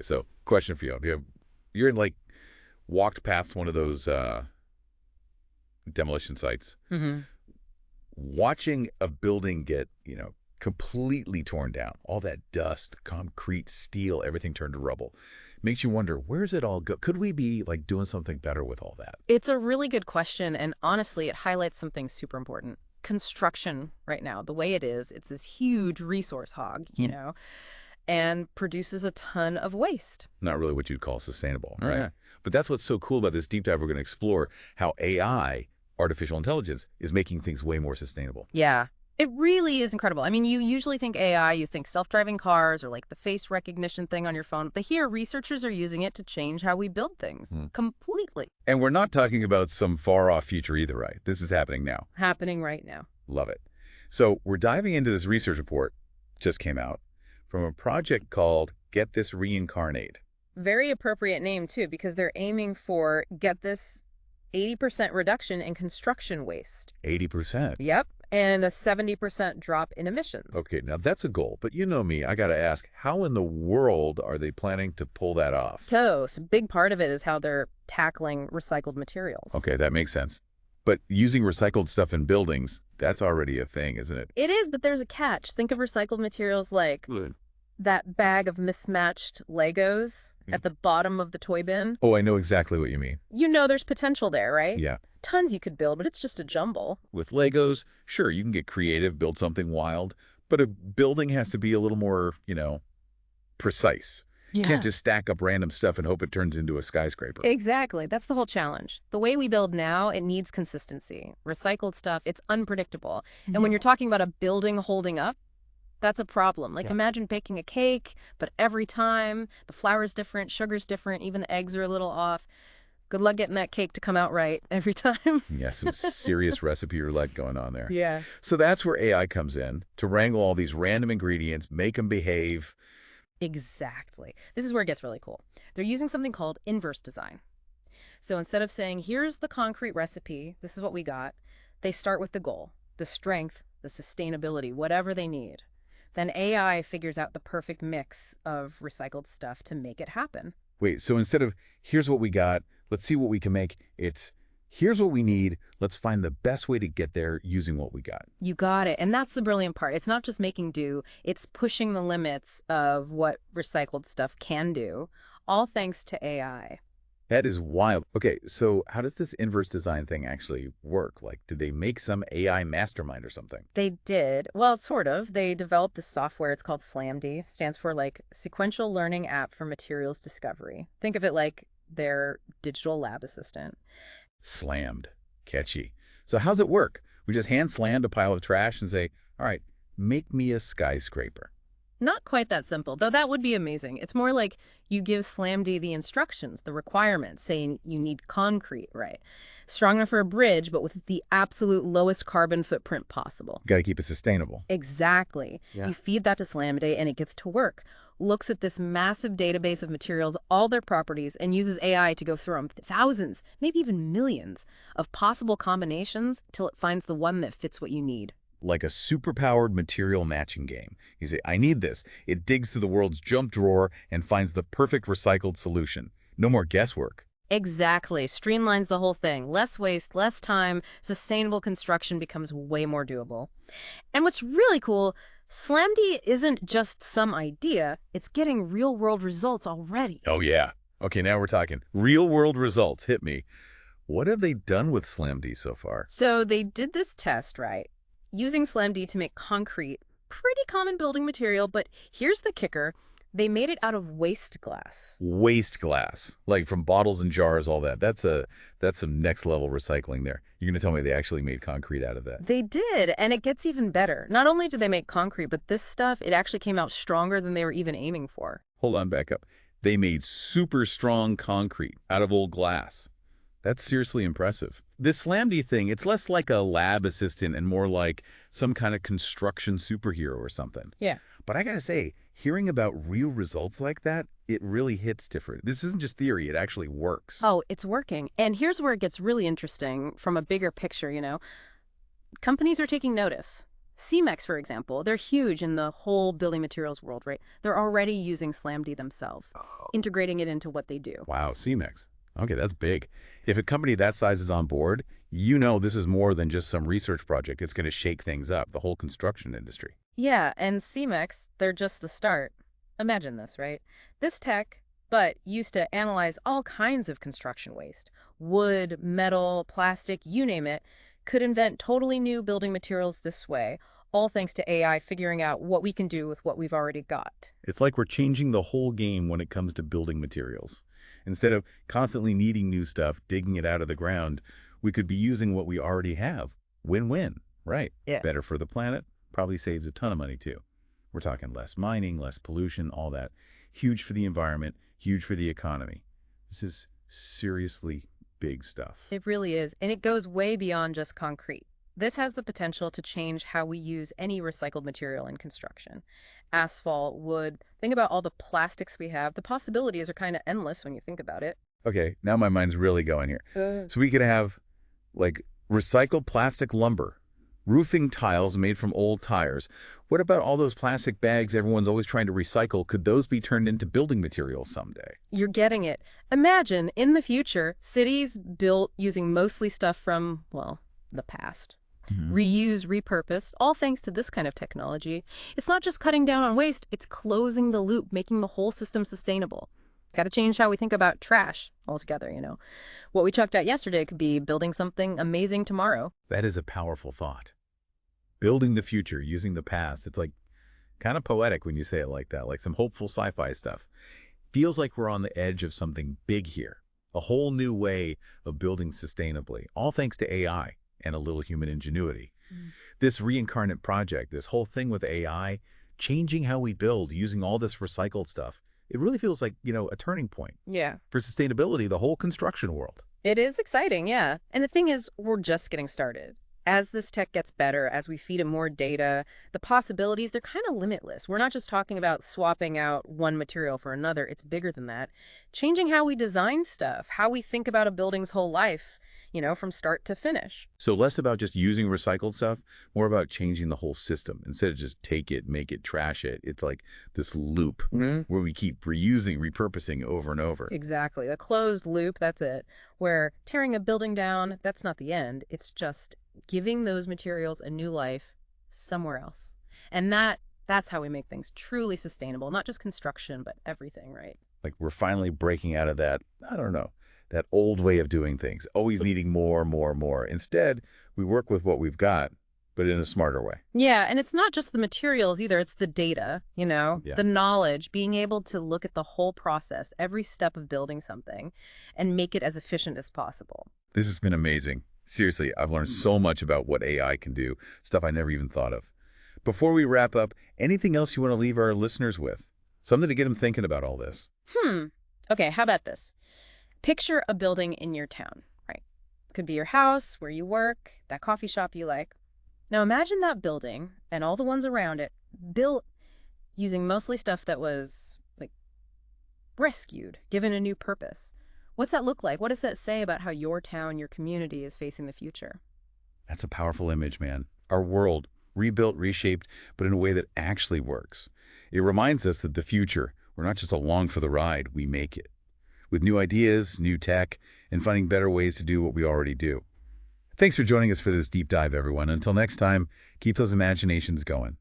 so question for you. You're in like walked past one of those demolition sites, Hmm. watching a building get, completely torn down, all that dust, concrete, steel, everything turned to rubble. Makes you wonder, where's it all go? Could we be like doing something better with all that? It's a really good question, and honestly, it highlights something super important. Construction right now, the way it is, it's this huge resource hog, and produces a ton of waste. Not really what you'd call sustainable, right? Mhm. But that's what's so cool about this deep dive. We're going to explore how AI, artificial intelligence, is making things way more sustainable. Yeah, it really is incredible. I mean, you usually think AI, you think self-driving cars or like the face recognition thing on your phone, but here researchers are using it to change how we build things completely. And we're not talking about some far-off future either, right? This is happening now. Happening right now. Love it. So we're diving into this research report, just came out, from a project called Get This Reincarnate. Very appropriate name, too, because they're aiming for, get this, 80% reduction in construction waste. 80%. Yep, and a 70% drop in emissions. Okay, now that's a goal, but you know me, I got to ask, how in the world are they planning to pull that off? So, a big part of it is how they're tackling recycled materials. Okay, that makes sense. But using recycled stuff in buildings, that's already a thing, isn't it? It is, but there's a catch. Think of recycled materials like that bag of mismatched Legos at the bottom of the toy bin. Oh, I know exactly what you mean. You know there's potential there, right? Yeah. Tons you could build, but it's just a jumble. With Legos, sure, you can get creative, build something wild, but a building has to be a little more, precise. You can't just stack up random stuff and hope it turns into a skyscraper. Exactly. That's the whole challenge. The way we build now, it needs consistency. Recycled stuff, it's unpredictable. And when you're talking about a building holding up, that's a problem. Like imagine baking a cake, but every time the flour's different, sugar's different, even the eggs are a little off. Good luck getting that cake to come out right every time. Yeah, some serious recipe roulette going on there. Yeah. So that's where AI comes in to wrangle all these random ingredients, make them behave. Exactly. This is where it gets really cool. They're using something called inverse design. So instead of saying, here's the concrete recipe, this is what we got, they start with the goal, the strength, the sustainability, whatever they need. Then AI figures out the perfect mix of recycled stuff to make it happen. Wait, so instead of, here's what we got, let's see what we can make, it's, here's what we need, let's find the best way to get there using what we got. You got it. And that's the brilliant part. It's not just making do, it's pushing the limits of what recycled stuff can do, all thanks to AI. That is wild. Okay, so how does this inverse design thing actually work? Like, did they make some AI mastermind or something? They did. Well, sort of. They developed this software. It's called SLAMD. Stands for like Sequential Learning App for Materials Discovery. Think of it like their digital lab assistant. Slammed. Catchy. So how's it work? We just hand slammed a pile of trash and say, all right, make me a skyscraper. Not quite that simple, though that would be amazing. It's more like you give SLAMD the instructions, the requirements, saying you need concrete, right? Strong enough for a bridge, but with the absolute lowest carbon footprint possible. Got to keep it sustainable. Exactly. Yeah. You feed that to SLAMD and it gets to work. Looks at this massive database of materials, all their properties, and uses AI to go through them, thousands, maybe even millions, of possible combinations till it finds the one that fits what you need. Like a superpowered material matching game. You say, I need this. It digs through the world's junk drawer and finds the perfect recycled solution. No more guesswork. Exactly. Streamlines the whole thing. Less waste, less time, sustainable construction becomes way more doable. And what's really cool, SLAMD isn't just some idea, it's getting real-world results already. Oh, yeah. Okay, now we're talking real-world results. Hit me. What have they done with SLAMD so far? So they did this test, right? Using SLAMD to make concrete, pretty common building material, but here's the kicker. They made it out of waste glass. Waste glass, like from bottles and jars, all that. That's some next level recycling there. You're going to tell me they actually made concrete out of that? They did, and it gets even better. Not only did they make concrete, but this stuff, it actually came out stronger than they were even aiming for. Hold on, back up. They made super strong concrete out of old glass. That's seriously impressive. This SLAMD thing, it's less like a lab assistant and more like some kind of construction superhero or something. Yeah. But I gotta say, hearing about real results like that, it really hits different. This isn't just theory, it actually works. Oh, it's working. And here's where it gets really interesting from a bigger picture, Companies are taking notice. Cemex, for example, they're huge in the whole building materials world, right? They're already using SlamD themselves, integrating it into what they do. Wow, CMEX. Okay, that's big. If a company that size is on board, you know this is more than just some research project. It's going to shake things up, the whole construction industry. Yeah, and Cemex, they're just the start. Imagine this, right? This tech, but used to analyze all kinds of construction waste. Wood, metal, plastic, you name it, could invent totally new building materials this way, all thanks to AI figuring out what we can do with what we've already got. It's like we're changing the whole game when it comes to building materials. Instead of constantly needing new stuff, digging it out of the ground, we could be using what we already have. Win-win, right? Yeah. Better for the planet, probably saves a ton of money too. We're talking less mining, less pollution, all that. Huge for the environment, huge for the economy. This is seriously big stuff. It really is, and it goes way beyond just concrete. This has the potential to change how we use any recycled material in construction. Asphalt, wood, think about all the plastics we have. The possibilities are kind of endless when you think about it. Okay, now my mind's really going here. So we could have like recycled plastic lumber, roofing tiles made from old tires. What about all those plastic bags everyone's always trying to recycle? Could those be turned into building materials someday? You're getting it. Imagine, in the future, cities built using mostly stuff from, well, the past. Reused, repurposed, all thanks to this kind of technology. It's not just cutting down on waste, it's closing the loop, making the whole system sustainable. Got to change how we think about trash altogether, you know. What we chucked out yesterday could be building something amazing tomorrow. That is a powerful thought. Building the future using the past. It's like kind of poetic when you say it like that, like some hopeful sci-fi stuff. Feels like we're on the edge of something big here. A whole new way of building sustainably, all thanks to AI and a little human ingenuity. This Reincarnate project, this whole thing with AI, changing how we build using all this recycled stuff, it really feels like, a turning point Yeah. for sustainability, the whole construction world. It is exciting, yeah. And the thing is, we're just getting started. As this tech gets better, as we feed it more data, the possibilities, they're kind of limitless. We're not just talking about swapping out one material for another. It's bigger than that. Changing how we design stuff, how we think about a building's whole life, from start to finish. So less about just using recycled stuff, more about changing the whole system. Instead of just take it, make it, trash it, it's like this loop where we keep reusing, repurposing over and over. Exactly. A closed loop, that's it. Where tearing a building down, that's not the end. It's just giving those materials a new life somewhere else. And that's how we make things truly sustainable, not just construction, but everything, right? Like we're finally breaking out of that, I don't know, that old way of doing things, always needing more, more, more. Instead, we work with what we've got, but in a smarter way. Yeah, and it's not just the materials either, it's the data, Yeah. the knowledge, being able to look at the whole process, every step of building something, and make it as efficient as possible. This has been amazing. Seriously, I've learned so much about what AI can do, stuff I never even thought of. Before we wrap up, anything else you want to leave our listeners with? Something to get them thinking about all this. Okay, how about this? Picture a building in your town, right? Could be your house, where you work, that coffee shop you like. Now imagine that building and all the ones around it built using mostly stuff that was, like, rescued, given a new purpose. What's that look like? What does that say about how your town, your community is facing the future? That's a powerful image, man. Our world, rebuilt, reshaped, but in a way that actually works. It reminds us that the future, we're not just along for the ride, we make it. With new ideas, new tech, and finding better ways to do what we already do. Thanks for joining us for this deep dive, everyone. Until next time, keep those imaginations going.